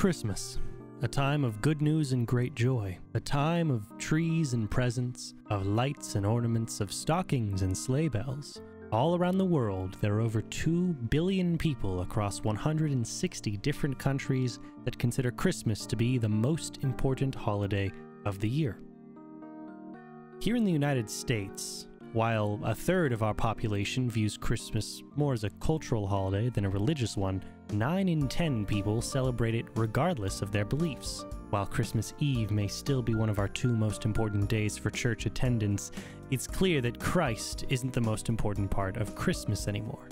Christmas, a time of good news and great joy, a time of trees and presents, of lights and ornaments, of stockings and sleigh bells. All around the world, there are over 2 billion people across 160 different countries that consider Christmas to be the most important holiday of the year. Here in the United States, while a third of our population views Christmas more as a cultural holiday than a religious one, 9 in 10 people celebrate it regardless of their beliefs. While Christmas Eve may still be one of our 2 most important days for church attendance, it's clear that Christ isn't the most important part of Christmas anymore.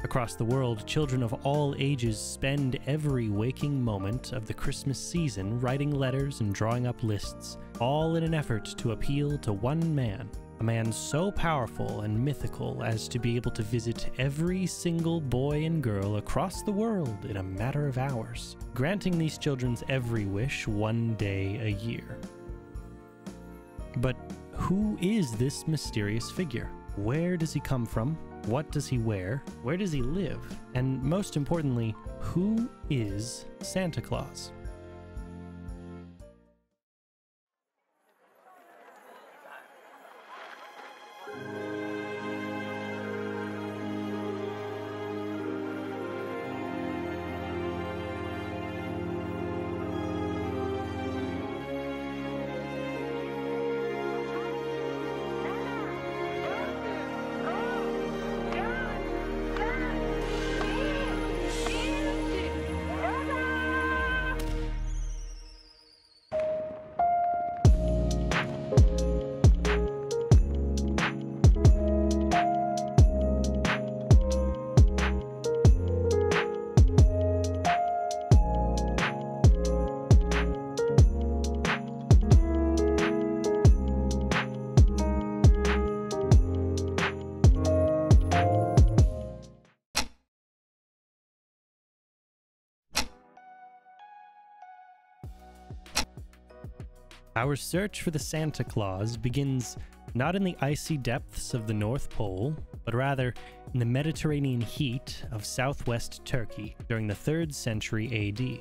Across the world, children of all ages spend every waking moment of the Christmas season writing letters and drawing up lists, all in an effort to appeal to one man, a man so powerful and mythical as to be able to visit every single boy and girl across the world in a matter of hours, granting these children's every wish one day a year. But who is this mysterious figure? Where does he come from? What does he wear? Where does he live? And most importantly, who is Santa Claus? Our search for the Santa Claus begins not in the icy depths of the North Pole, but rather in the Mediterranean heat of southwest Turkey during the 3rd century AD.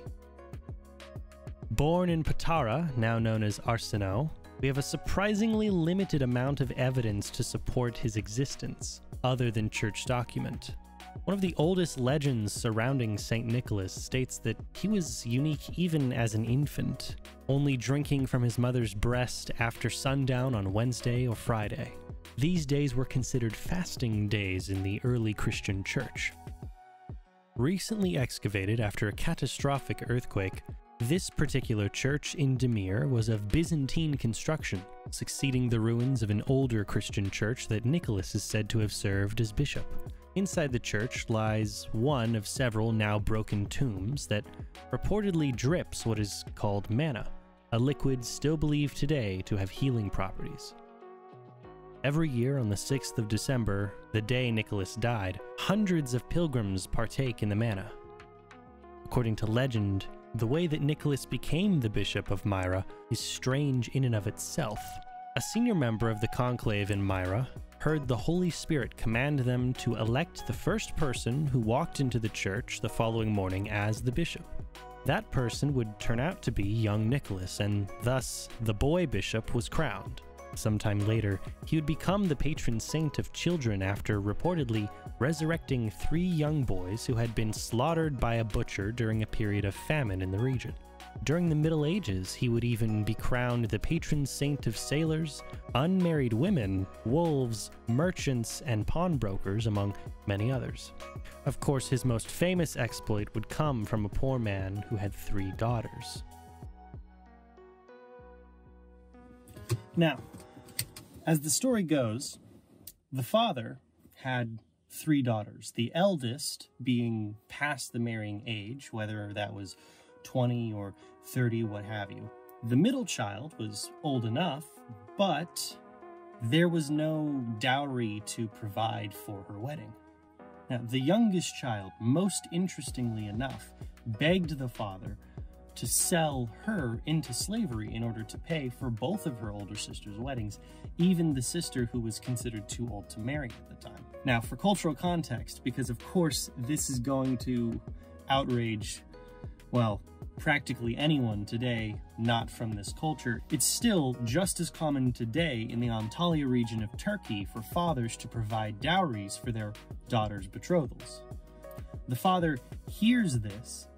Born in Patara, now known as Arsinoe, we have a surprisingly limited amount of evidence to support his existence, other than church document. One of the oldest legends surrounding St. Nicholas states that he was unique even as an infant, only drinking from his mother's breast after sundown on Wednesday or Friday. These days were considered fasting days in the early Christian church. Recently excavated after a catastrophic earthquake, this particular church in Demir was of Byzantine construction, succeeding the ruins of an older Christian church that Nicholas is said to have served as bishop. Inside the church lies one of several now broken tombs that reportedly drips what is called manna, a liquid still believed today to have healing properties. Every year on the 6th of December, the day Nicholas died, hundreds of pilgrims partake in the manna. According to legend, the way that Nicholas became the bishop of Myra is strange in and of itself. A senior member of the conclave in Myra heard the Holy Spirit command them to elect the first person who walked into the church the following morning as the bishop. That person would turn out to be young Nicholas, and thus the boy bishop was crowned. Sometime later, he would become the patron saint of children after reportedly resurrecting 3 young boys who had been slaughtered by a butcher during a period of famine in the region. During the Middle Ages, he would even be crowned the patron saint of sailors, unmarried women, wolves, merchants, and pawnbrokers, among many others. Of course, his most famous exploit would come from a poor man who had 3 daughters. Now, as the story goes, the father had 3 daughters, the eldest being past the marrying age, whether that was 20 or 30, what have you. The middle child was old enough, but there was no dowry to provide for her wedding. Now, the youngest child, most interestingly enough, begged the father to sell her into slavery in order to pay for both of her older sisters' weddings, even the sister who was considered too old to marry at the time. Now, for cultural context, because of course this is going to outrage well, practically anyone today not from this culture, it's still just as common today in the Antalya region of Turkey for fathers to provide dowries for their daughters' betrothals. The father hears this,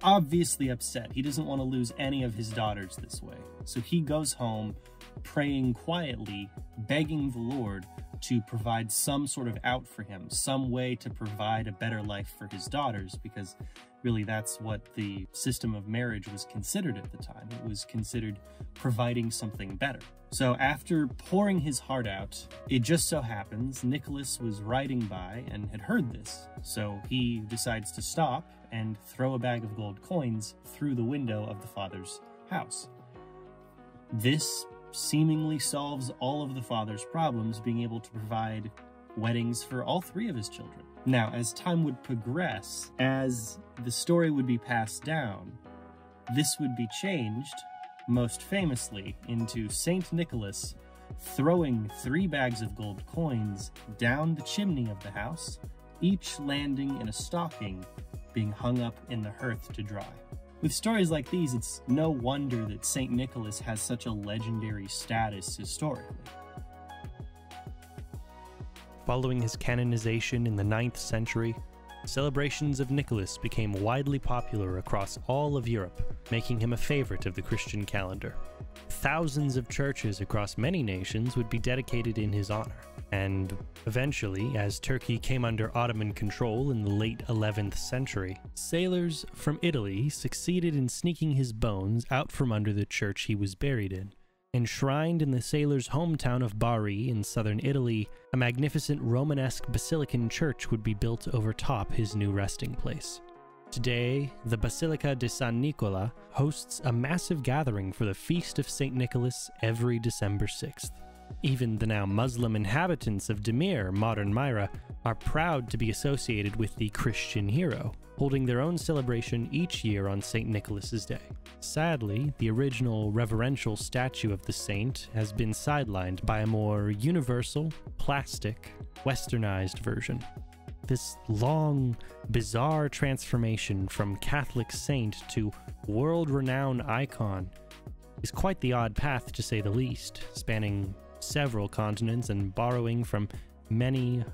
obviously upset. He doesn't want to lose any of his daughters this way. So he goes home praying quietly, begging the Lord to provide some sort of out for him, some way to provide a better life for his daughters, because really that's what the system of marriage was considered at the time. It was considered providing something better. So after pouring his heart out, it just so happens Nicholas was riding by and had heard this. So he decides to stop and throw a bag of gold coins through the window of the father's house. This seemingly solves all of the father's problems, being able to provide weddings for all three of his children. Now, as time would progress, as the story would be passed down, this would be changed, most famously, into Saint Nicholas throwing 3 bags of gold coins down the chimney of the house, each landing in a stocking being hung up in the hearth to dry. With stories like these, it's no wonder that Saint Nicholas has such a legendary status historically. Following his canonization in the 9th century, celebrations of Nicholas became widely popular across all of Europe, making him a favorite of the Christian calendar. Thousands of churches across many nations would be dedicated in his honor, and eventually, as Turkey came under Ottoman control in the late 11th century, sailors from Italy succeeded in sneaking his bones out from under the church he was buried in. Enshrined in the sailor's hometown of Bari in southern Italy, a magnificent Romanesque basilican church would be built over top his new resting place. Today, the Basilica di San Nicola hosts a massive gathering for the Feast of St. Nicholas every December 6th. Even the now Muslim inhabitants of Demir, modern Myra, are proud to be associated with the Christian hero, holding their own celebration each year on St. Nicholas's Day. Sadly, the original reverential statue of the saint has been sidelined by a more universal, plastic, westernized version. This long, bizarre transformation from Catholic saint to world-renowned icon is quite the odd path, to say the least, spanning several continents and borrowing from many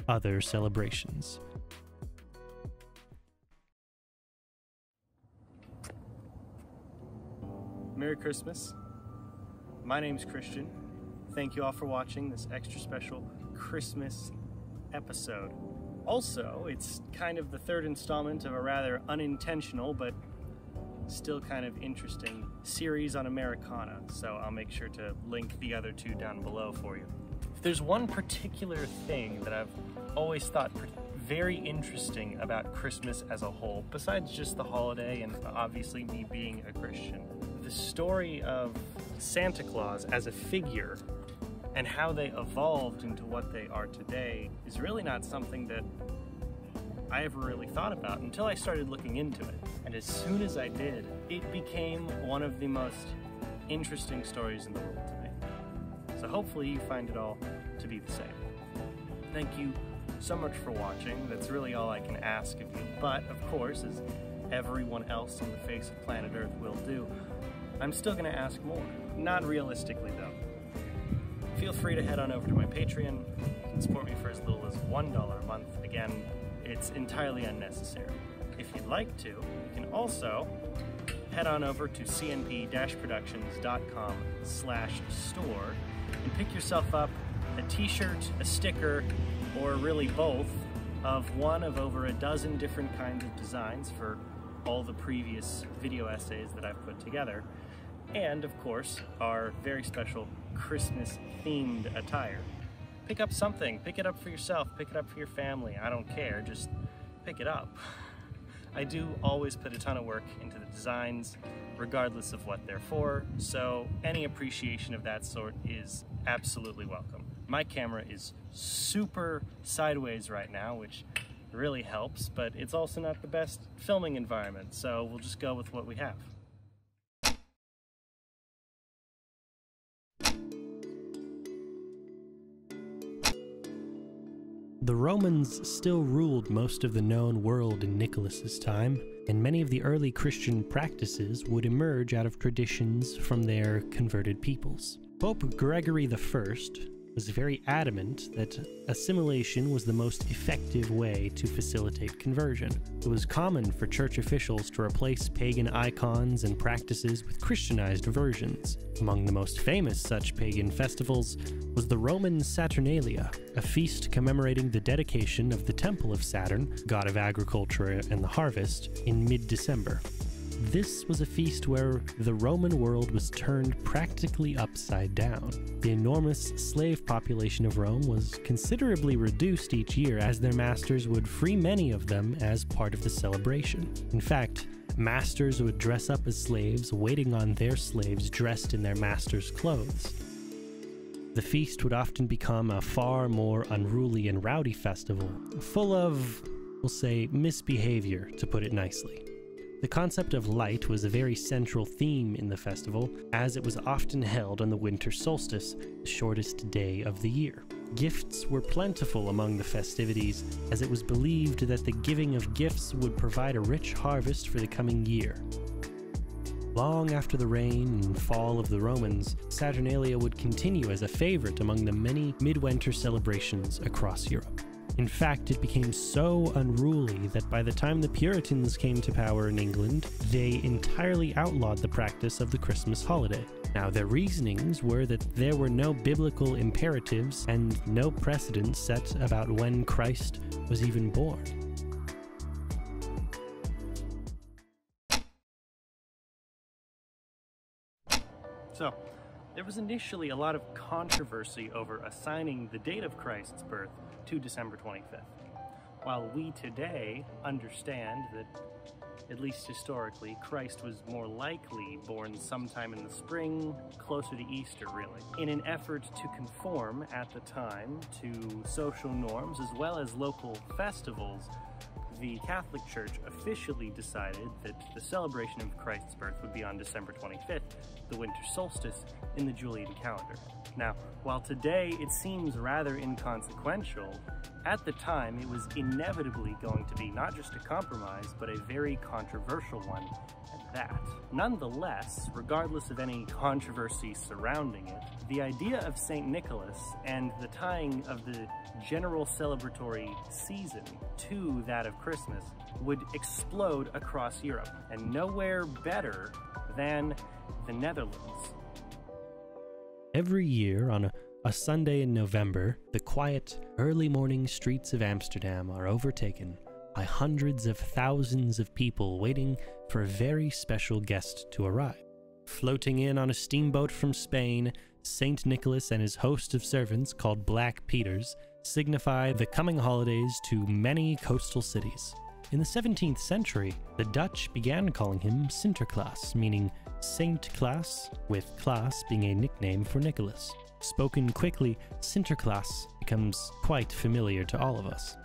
other celebrations. Merry Christmas. My name's Christian. Thank you all for watching this extra special Christmas episode. Also, it's kind of the 3rd installment of a rather unintentional but still kind of interesting series on Americana, so I'll make sure to link the other 2 down below for you. If there's one particular thing that I've always thought very interesting about Christmas as a whole, besides just the holiday and obviously me being a Christian, the story of Santa Claus as a figure and how they evolved into what they are today is really not something that I ever really thought about until I started looking into it. And as soon as I did, it became one of the most interesting stories in the world to me. So hopefully you find it all to be the same. Thank you so much for watching. That's really all I can ask of you. But of course, as everyone else on the face of planet Earth will do, I'm still gonna ask more. Not realistically though. Feel free to head on over to my Patreon. You can support me for as little as $1 a month. Again, it's entirely unnecessary. If you'd like to, you can also head on over to cnp-productions.com/store and pick yourself up a t-shirt, a sticker, or really both, of one of over a dozen different kinds of designs for all the previous video essays that I've put together. And of course, our very special Christmas-themed attire. Pick up something, pick it up for yourself, pick it up for your family, I don't care, just pick it up. I do always put a ton of work into the designs, regardless of what they're for, so any appreciation of that sort is absolutely welcome. My camera is super sideways right now, which really helps, but it's also not the best filming environment, so we'll just go with what we have. The Romans still ruled most of the known world in Nicholas's time, and many of the early Christian practices would emerge out of traditions from their converted peoples. Pope Gregory I was very adamant that assimilation was the most effective way to facilitate conversion. It was common for church officials to replace pagan icons and practices with Christianized versions. Among the most famous such pagan festivals was the Roman Saturnalia, a feast commemorating the dedication of the Temple of Saturn, god of agriculture and the harvest, in mid-December. This was a feast where the Roman world was turned practically upside down. The enormous slave population of Rome was considerably reduced each year, as their masters would free many of them as part of the celebration. In fact, masters would dress up as slaves, waiting on their slaves dressed in their masters' clothes. The feast would often become a far more unruly and rowdy festival, full of, we'll say, misbehavior, to put it nicely. The concept of light was a very central theme in the festival, as it was often held on the winter solstice, the shortest day of the year. Gifts were plentiful among the festivities, as it was believed that the giving of gifts would provide a rich harvest for the coming year. Long after the reign and fall of the Romans, Saturnalia would continue as a favorite among the many midwinter celebrations across Europe. In fact, it became so unruly that by the time the Puritans came to power in England, they entirely outlawed the practice of the Christmas holiday. Now, their reasonings were that there were no biblical imperatives and no precedent set about when Christ was even born. So, there was initially a lot of controversy over assigning the date of Christ's birth to December 25th. While we today understand that, at least historically, Christ was more likely born sometime in the spring, closer to Easter, really. In an effort to conform at the time to social norms as well as local festivals, the Catholic Church officially decided that the celebration of Christ's birth would be on December 25th, the winter solstice, in the Julian calendar. Now, while today it seems rather inconsequential, at the time it was inevitably going to be not just a compromise, but a very controversial one at that. Nonetheless, regardless of any controversy surrounding it, the idea of St. Nicholas and the tying of the general celebratory season to that of Christmas would explode across Europe, and nowhere better than the Netherlands. Every year on a Sunday in November, the quiet, early morning streets of Amsterdam are overtaken by hundreds of thousands of people waiting for a very special guest to arrive. Floating in on a steamboat from Spain, St. Nicholas and his host of servants, called Black Peters, signify the coming holidays to many coastal cities. In the 17th century, the Dutch began calling him Sinterklaas, meaning Saint Klaas, with Klaas being a nickname for Nicholas. Spoken quickly, Sinterklaas becomes quite familiar to all of us.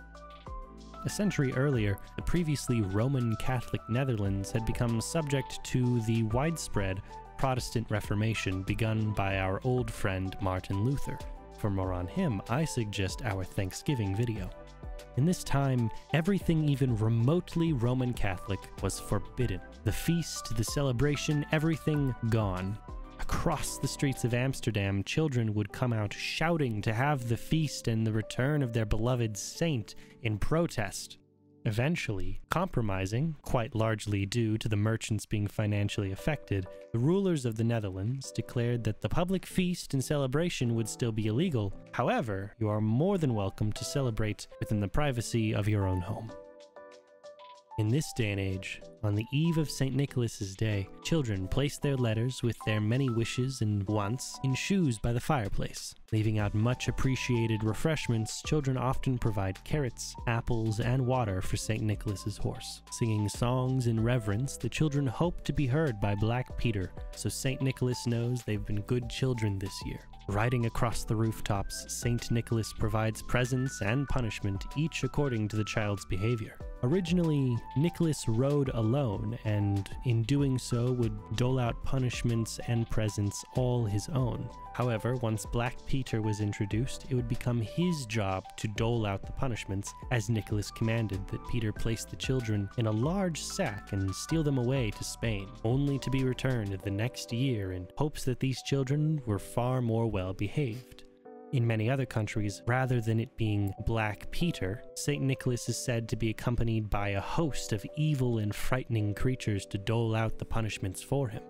A century earlier, the previously Roman Catholic Netherlands had become subject to the widespread Protestant Reformation begun by our old friend Martin Luther. For more on him, I suggest our Thanksgiving video. In this time, everything even remotely Roman Catholic was forbidden. The feast, the celebration, everything gone. Across the streets of Amsterdam, children would come out shouting to have the feast and the return of their beloved saint in protest. Eventually, compromising, quite largely due to the merchants being financially affected, the rulers of the Netherlands declared that the public feast and celebration would still be illegal. However, you are more than welcome to celebrate within the privacy of your own home. In this day and age, on the eve of St. Nicholas's Day, children place their letters with their many wishes and wants in shoes by the fireplace. Leaving out much appreciated refreshments, children often provide carrots, apples, and water for St. Nicholas's horse. Singing songs in reverence, the children hope to be heard by Black Peter, so St. Nicholas knows they've been good children this year. Riding across the rooftops, St. Nicholas provides presents and punishment, each according to the child's behavior. Originally, Nicholas rode alone, and in doing so would dole out punishments and presents all his own. However, once Black Peter was introduced, it would become his job to dole out the punishments, as Nicholas commanded that Peter place the children in a large sack and steal them away to Spain, only to be returned the next year in hopes that these children were far more well behaved. In many other countries, rather than it being Black Peter, St. Nicholas is said to be accompanied by a host of evil and frightening creatures to dole out the punishments for him.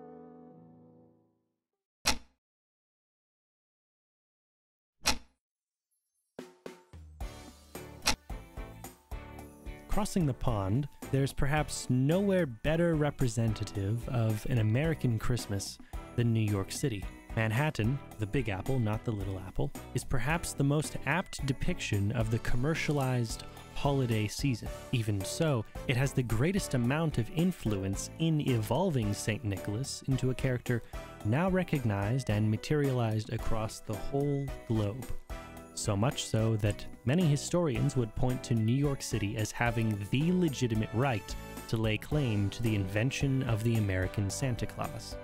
Crossing the pond, there's perhaps nowhere better representative of an American Christmas than New York City. Manhattan, the Big Apple, not the Little Apple, is perhaps the most apt depiction of the commercialized holiday season. Even so, it has the greatest amount of influence in evolving St. Nicholas into a character now recognized and materialized across the whole globe. So much so that many historians would point to New York City as having the legitimate right to lay claim to the invention of the American Santa Claus.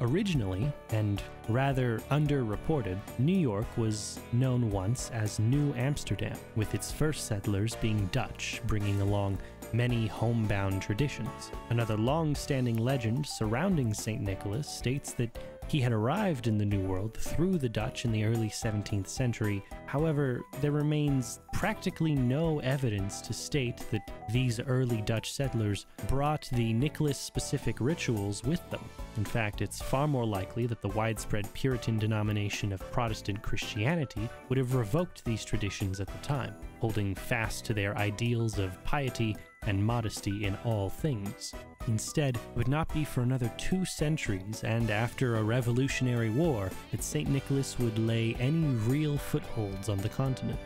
Originally, and rather underreported, New York was known once as New Amsterdam, with its first settlers being Dutch, bringing along many homebound traditions. Another long-standing legend surrounding St. Nicholas states that he had arrived in the New World through the Dutch in the early 17th century. However, there remains practically no evidence to state that these early Dutch settlers brought the Nicholas-specific rituals with them. In fact, it's far more likely that the widespread Puritan denomination of Protestant Christianity would have revoked these traditions at the time, holding fast to their ideals of piety and modesty in all things. Instead, it would not be for another 2 centuries and after a Revolutionary War that St. Nicholas would lay any real footholds on the continent.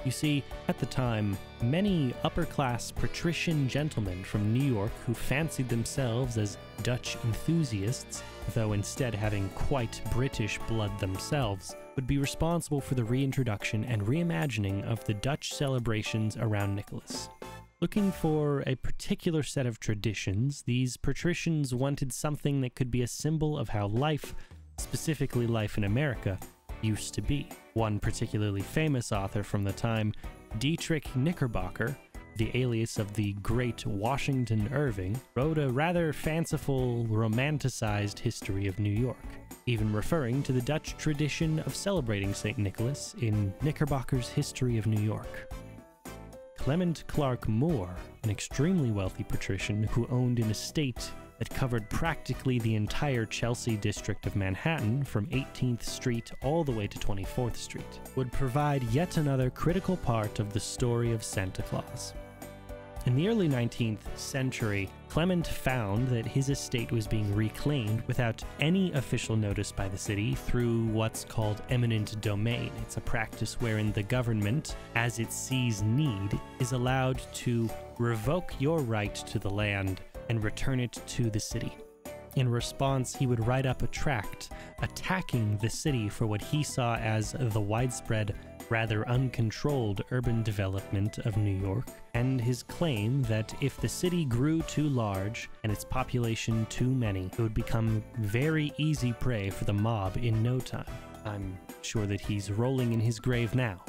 You see, at the time, many upper-class patrician gentlemen from New York who fancied themselves as Dutch enthusiasts, though instead having quite British blood themselves, would be responsible for the reintroduction and reimagining of the Dutch celebrations around Nicholas. Looking for a particular set of traditions, these patricians wanted something that could be a symbol of how life, specifically life in America, used to be. One particularly famous author from the time, Dietrich Knickerbocker, the alias of the great Washington Irving, wrote a rather fanciful, romanticized history of New York, even referring to the Dutch tradition of celebrating St. Nicholas in Knickerbocker's History of New York. Clement Clark Moore, an extremely wealthy patrician who owned an estate that covered practically the entire Chelsea district of Manhattan from 18th Street all the way to 24th Street, would provide yet another critical part of the story of Santa Claus. In the early 19th century, Clement found that his estate was being reclaimed without any official notice by the city through what's called eminent domain. It's a practice wherein the government, as it sees need, is allowed to revoke your right to the land and return it to the city. In response, he would write up a tract attacking the city for what he saw as the widespread, rather uncontrolled urban development of New York, and his claim that if the city grew too large and its population too many, it would become very easy prey for the mob in no time. I'm sure that he's rolling in his grave now.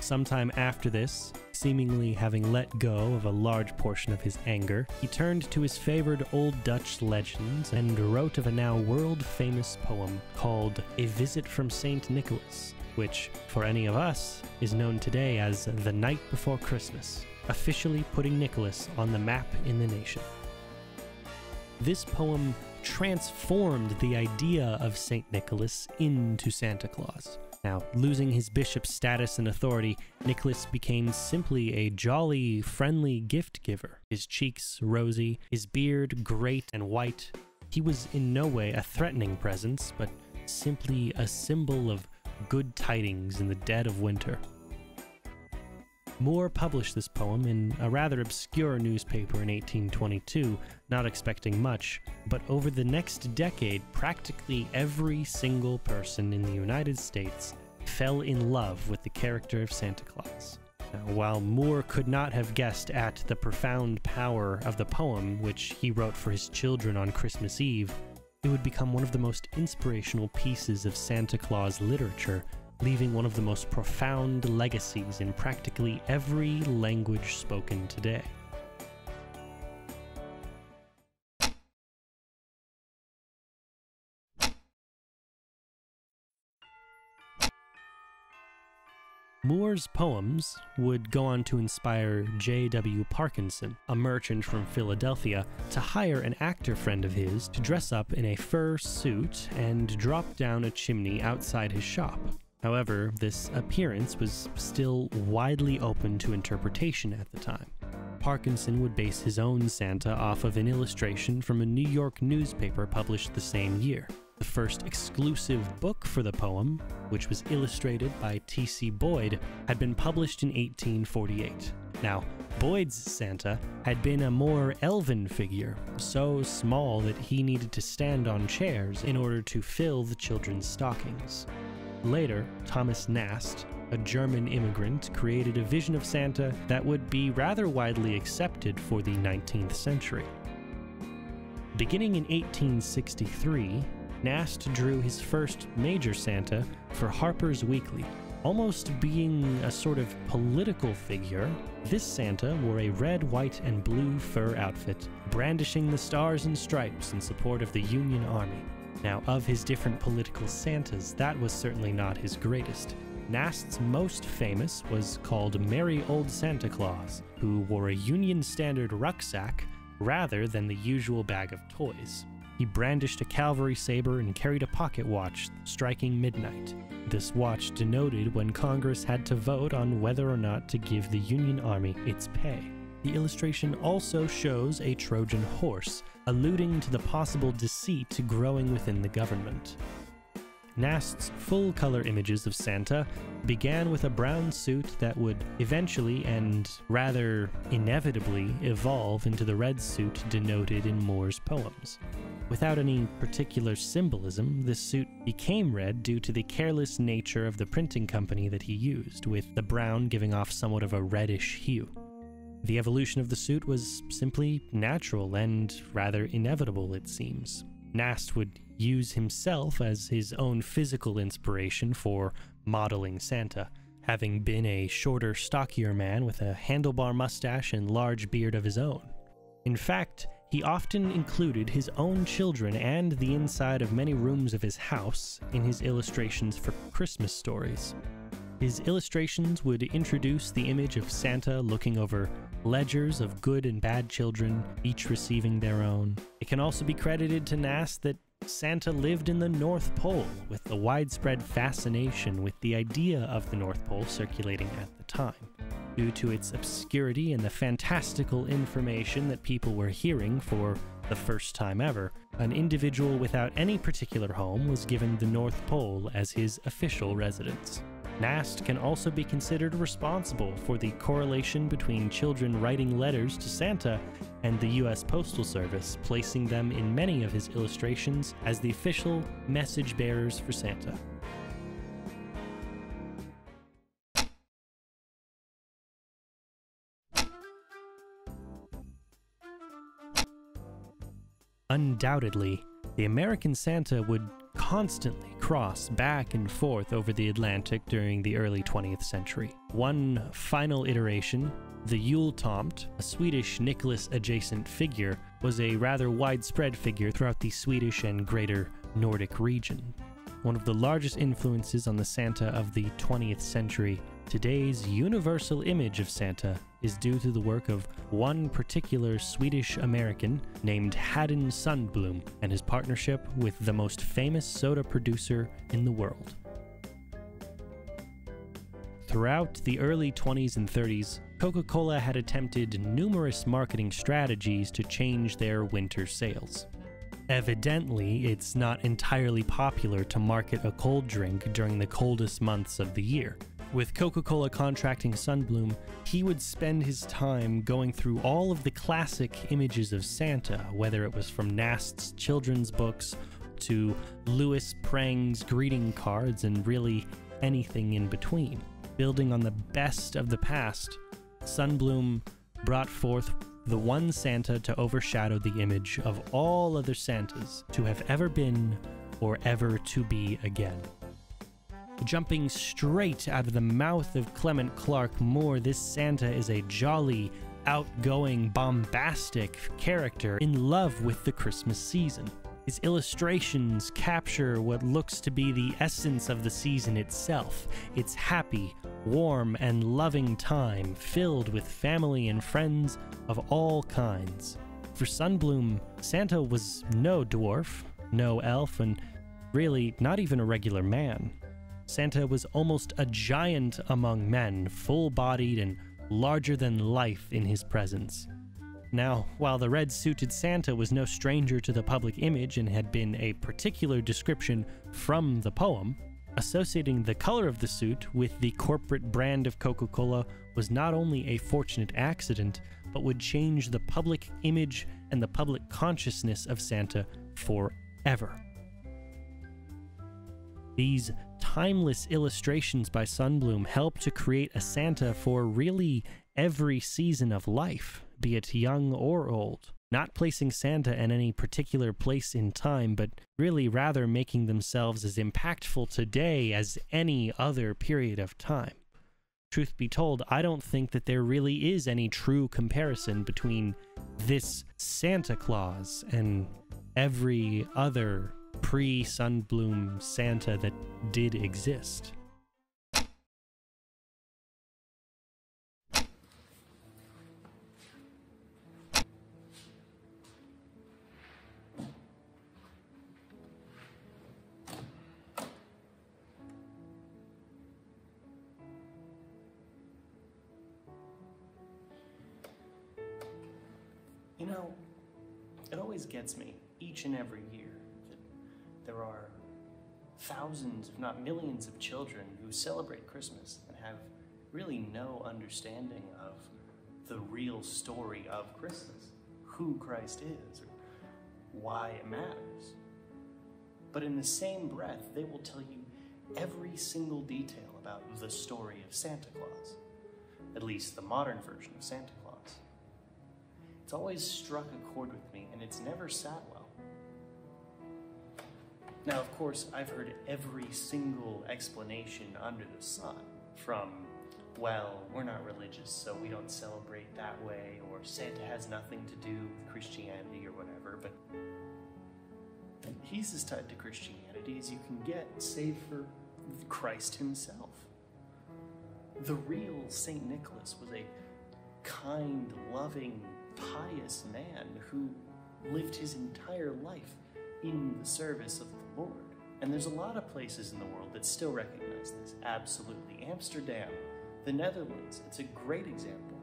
Sometime after this, seemingly having let go of a large portion of his anger, he turned to his favored old Dutch legends and wrote of a now world-famous poem called A Visit from St. Nicholas, which, for any of us, is known today as The Night Before Christmas, officially putting Nicholas on the map in the nation. This poem transformed the idea of St. Nicholas into Santa Claus. Now, losing his bishop's status and authority, Nicholas became simply a jolly, friendly gift giver. His cheeks rosy, his beard great and white. He was in no way a threatening presence, but simply a symbol of good tidings in the dead of winter. Moore published this poem in a rather obscure newspaper in 1822, not expecting much, but over the next decade, practically every single person in the United States fell in love with the character of Santa Claus. Now, while Moore could not have guessed at the profound power of the poem which he wrote for his children on Christmas Eve, it would become one of the most inspirational pieces of Santa Claus literature, leaving one of the most profound legacies in practically every language spoken today. Moore's poems would go on to inspire J.W. Parkinson, a merchant from Philadelphia, to hire an actor friend of his to dress up in a fur suit and drop down a chimney outside his shop. However, this appearance was still widely open to interpretation at the time. Parkinson would base his own Santa off of an illustration from a New York newspaper published the same year. The first exclusive book for the poem, which was illustrated by T.C. Boyd, had been published in 1848. Now, Boyd's Santa had been a more elven figure, so small that he needed to stand on chairs in order to fill the children's stockings. Later, Thomas Nast, a German immigrant, created a vision of Santa that would be rather widely accepted for the 19th century. Beginning in 1863, Nast drew his first major Santa for Harper's Weekly. Almost being a sort of political figure, this Santa wore a red, white, and blue fur outfit, brandishing the stars and stripes in support of the Union Army. Now, of his different political Santas, that was certainly not his greatest. Nast's most famous was called Merry Old Santa Claus, who wore a Union Standard rucksack rather than the usual bag of toys. He brandished a cavalry saber and carried a pocket watch striking midnight. This watch denoted when Congress had to vote on whether or not to give the Union Army its pay. The illustration also shows a Trojan horse, alluding to the possible deceit growing within the government. Nast's full-color images of Santa began with a brown suit that would eventually, and rather inevitably, evolve into the red suit denoted in Moore's poems. Without any particular symbolism, this suit became red due to the careless nature of the printing company that he used, with the brown giving off somewhat of a reddish hue. The evolution of the suit was simply natural and rather inevitable, it seems. Nast would use himself as his own physical inspiration for modeling Santa, having been a shorter, stockier man with a handlebar mustache and large beard of his own. In fact, he often included his own children and the inside of many rooms of his house in his illustrations for Christmas stories. His illustrations would introduce the image of Santa looking over ledgers of good and bad children, each receiving their own. It can also be credited to Nast that Santa lived in the North Pole, with the widespread fascination with the idea of the North Pole circulating at the time. Due to its obscurity and the fantastical information that people were hearing for the first time ever, an individual without any particular home was given the North Pole as his official residence. Nast can also be considered responsible for the correlation between children writing letters to Santa and the U.S. Postal Service, placing them in many of his illustrations as the official message bearers for Santa. Undoubtedly, the American Santa would constantly cross back and forth over the Atlantic during the early 20th century. One final iteration, the Yule Tomt, a Swedish Nicholas-adjacent figure, was a rather widespread figure throughout the Swedish and greater Nordic region. One of the largest influences on the Santa of the 20th century, today's universal image of Santa is due to the work of one particular Swedish-American named Haddon Sundblom and his partnership with the most famous soda producer in the world. Throughout the early 20s and 30s, Coca-Cola had attempted numerous marketing strategies to change their winter sales. Evidently, it's not entirely popular to market a cold drink during the coldest months of the year. With Coca-Cola contracting Sundblom, he would spend his time going through all of the classic images of Santa, whether it was from Nast's children's books to Louis Prang's greeting cards and really anything in between. Building on the best of the past, Sundblom brought forth the one Santa to overshadow the image of all other Santas to have ever been or ever to be again. Jumping straight out of the mouth of Clement Clarke Moore, this Santa is a jolly, outgoing, bombastic character in love with the Christmas season. His illustrations capture what looks to be the essence of the season itself. It's happy, warm, and loving time filled with family and friends of all kinds. For Sundblom, Santa was no dwarf, no elf, and really not even a regular man. Santa was almost a giant among men, full-bodied and larger than life in his presence. Now, while the red-suited Santa was no stranger to the public image and had been a particular description from the poem, associating the color of the suit with the corporate brand of Coca-Cola was not only a fortunate accident, but would change the public image and the public consciousness of Santa forever. These timeless illustrations by Sundblom help to create a Santa for really every season of life, be it young or old. Not placing Santa in any particular place in time, but really rather making themselves as impactful today as any other period of time. Truth be told, I don't think that there really is any true comparison between this Santa Claus and every other pre-Sundblom Santa that did exist. You know, it always gets me, each and every year, that there are thousands, if not millions, of children who celebrate Christmas and have really no understanding of the real story of Christmas, who Christ is, or why it matters. But in the same breath, they will tell you every single detail about the story of Santa Claus, at least the modern version of Santa Claus. It's always struck a chord with me, and it's never sat well. Now, of course, I've heard every single explanation under the sun, from, well, we're not religious, so we don't celebrate that way, or Santa has nothing to do with Christianity or whatever, but he's as tied to Christianity as you can get, save for Christ himself. The real Saint Nicholas was a kind, loving, pious man who lived his entire life in the service of the Lord. And there's a lot of places in the world that still recognize this, absolutely. Amsterdam, the Netherlands, it's a great example.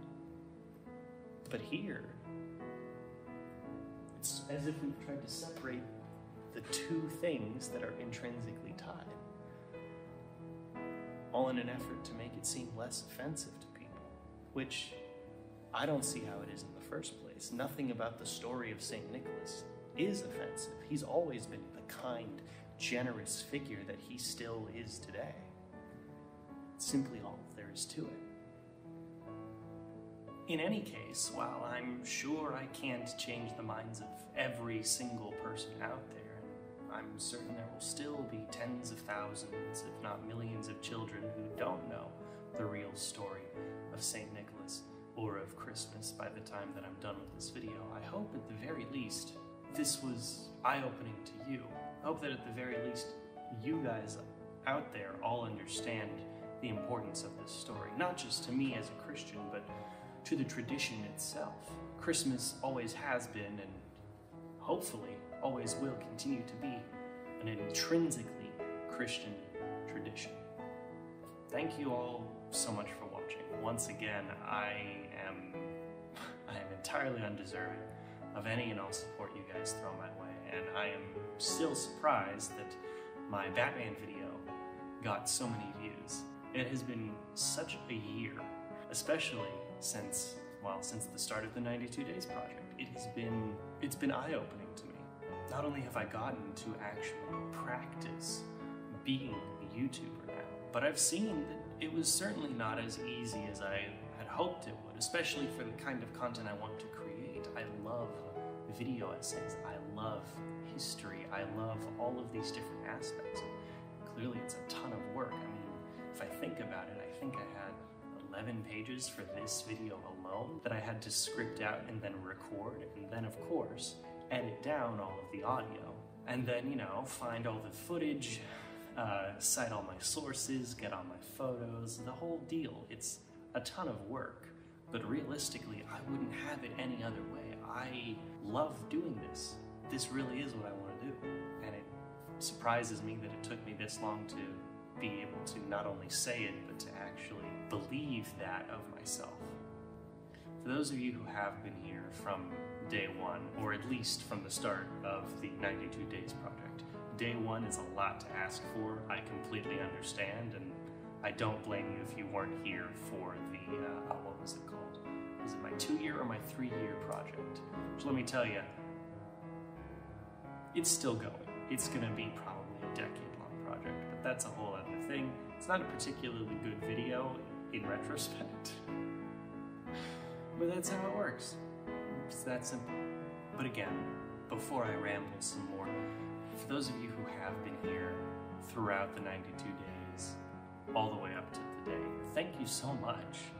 But here, it's as if we've tried to separate the two things that are intrinsically tied, all in an effort to make it seem less offensive to people, which I don't see how it is in the first place. Nothing about the story of St. Nicholas is offensive. He's always been the kind, generous figure that he still is today. It's simply all there is to it. In any case, while I'm sure I can't change the minds of every single person out there, I'm certain there will still be tens of thousands, if not millions of children who don't know the real story of St. Nicholas or of Christmas by the time that I'm done with this video. I hope at the very least this was eye-opening to you. I hope that at the very least you guys out there all understand the importance of this story, not just to me as a Christian, but to the tradition itself. Christmas always has been, and hopefully always will continue to be, an intrinsically Christian tradition. Thank you all so much for watching. Once again, I am entirely undeserving of any and all support you guys throw my way, and I am still surprised that my Batman video got so many views. It has been such a year, especially since the start of the 92 Days Project. It's been eye-opening to me. Not only have I gotten to actually practice being a YouTuber now, But I've seen that it was certainly not as easy as I had hoped it would, especially for the kind of content I want to create. I love video essays, I love history, I love all of these different aspects. Clearly it's a ton of work. I mean, if I think about it, I think I had 11 pages for this video alone that I had to script out and then record, and then of course edit down all of the audio, and then, you know, find all the footage, cite all my sources, get all my photos, the whole deal. It's a ton of work, but realistically I wouldn't have it any other way. I love doing this. This really is what I want to do, and it surprises me that it took me this long to be able to not only say it, but to actually believe that of myself. For those of you who have been here from day one, or at least from the start of the 92 Days project, day one is a lot to ask for. I completely understand, and I don't blame you if you weren't here for the, what was it called? Was it my 2-year or my 3-year project? So let me tell you, it's still going. It's gonna be probably a decade-long project, but that's a whole other thing. It's not a particularly good video in retrospect, but that's how it works. It's that simple. But again, before I ramble some more, for those of you who have been here throughout the 92 days, all the way up to today, thank you so much.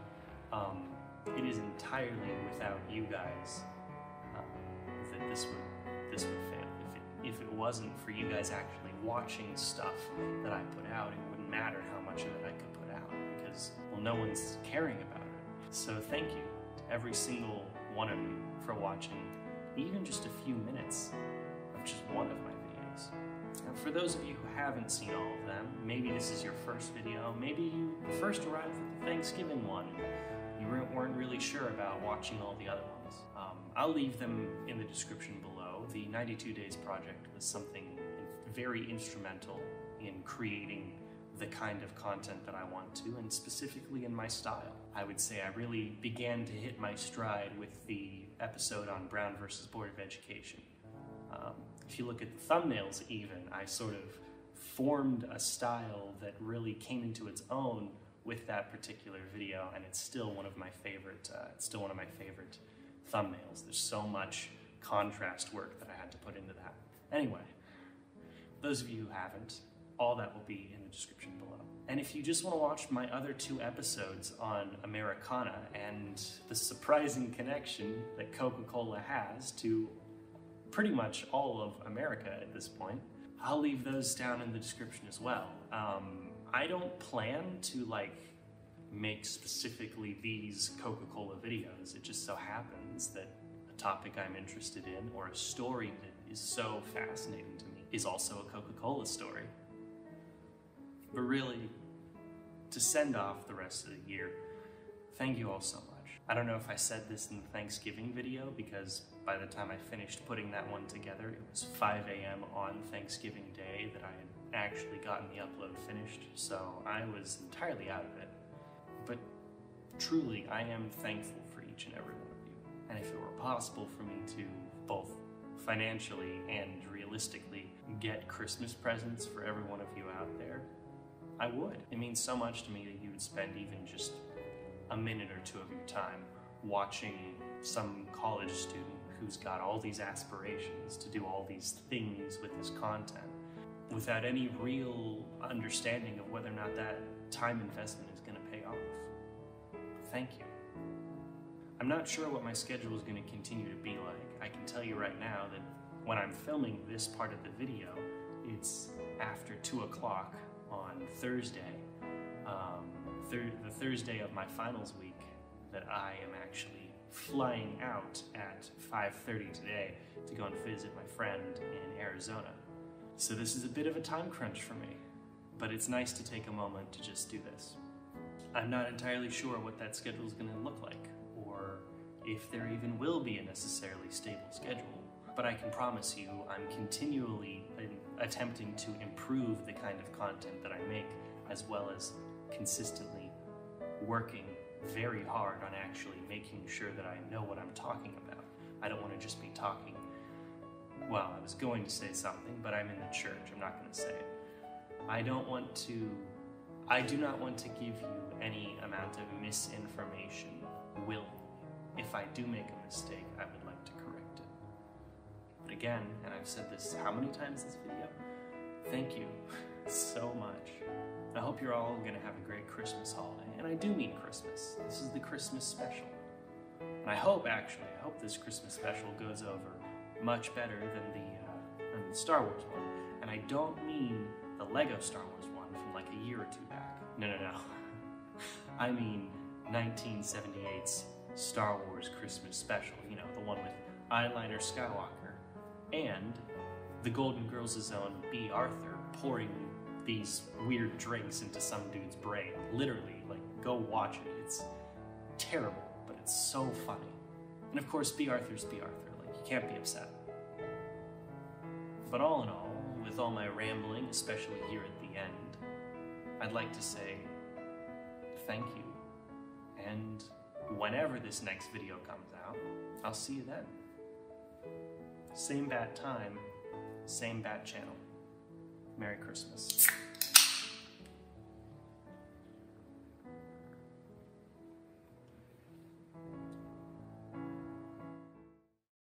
It is entirely without you guys that this would fail. If it wasn't for you guys actually watching stuff that I put out, it wouldn't matter how much of it I could put out, because, well, no one's caring about it. So thank you to every single one of you for watching even just a few minutes of just one of my videos. And for those of you who haven't seen all of them, maybe this is your first video, maybe you first arrived at the Thanksgiving one, you weren't really sure about watching all the other ones. I'll leave them in the description below. The 92 Days project was something very instrumental in creating the kind of content that I want to, and specifically in my style. I would say I really began to hit my stride with the episode on Brown versus Board of Education. If you look at the thumbnails even, I sort of formed a style that really came into its own with that particular video, and it's still one of my favorite, thumbnails. There's so much contrast work that I had to put into that. Anyway, those of you who haven't, all that will be in the description below. And if you just want to watch my other 2 episodes on Americana and the surprising connection that Coca-Cola has to pretty much all of America at this point, I'll leave those down in the description as well. I don't plan to make specifically these Coca-Cola videos. It just so happens that a topic I'm interested in, or a story that is so fascinating to me, is also a Coca-Cola story. But really, to send off the rest of the year, thank you all so much. I don't know if I said this in the Thanksgiving video, because by the time I finished putting that one together, it was 5 a.m. on Thanksgiving Day that I had actually gotten the upload finished, so I was entirely out of it. But truly, I am thankful for each and every one of you. And if it were possible for me to both financially and realistically get Christmas presents for every one of you out there, I would. It means so much to me that you would spend even just a minute or 2 of your time watching some college student who's got all these aspirations to do all these things with this content without any real understanding of whether or not that time investment is going to pay off. Thank you. I'm not sure what my schedule is going to continue to be like. I can tell you right now that when I'm filming this part of the video, it's after 2 o'clock on Thursday, the Thursday of my finals week, that I am actually flying out at 5:30 today to go and visit my friend in Arizona. So this is a bit of a time crunch for me, but it's nice to take a moment to just do this. I'm not entirely sure what that schedule is going to look like, or if there even will be a necessarily stable schedule, but I can promise you I'm continually attempting to improve the kind of content that I make, as well as consistently working very hard on actually making sure that I know what I'm talking about. I don't want to just be talking. Well, I was going to say something, but I'm in the church. I'm not going to say it. I don't want to I do not want to give you any amount of misinformation willingly. If I do make a mistake, I would like to correct it. But again, and I've said this how many times in this video, thank you so much. I hope you're all going to have a great Christmas holiday. And I do mean Christmas. This is the Christmas special. And I hope this Christmas special goes over much better than the Star Wars one. And I don't mean the Lego Star Wars one from like a year or two back. No. I mean 1978's Star Wars Christmas special. You know, the one with Eyeliner Skywalker and the Golden Girls' own B. Arthur pouring these weird drinks into some dude's brain. Literally, like, go watch it. It's terrible, but it's so funny. And of course, B. Arthur's B. Arthur. Like, you can't be upset. But all in all, with all my rambling, especially here at the end, I'd like to say thank you. And whenever this next video comes out, I'll see you then. Same bat time, same bat channel. Merry Christmas.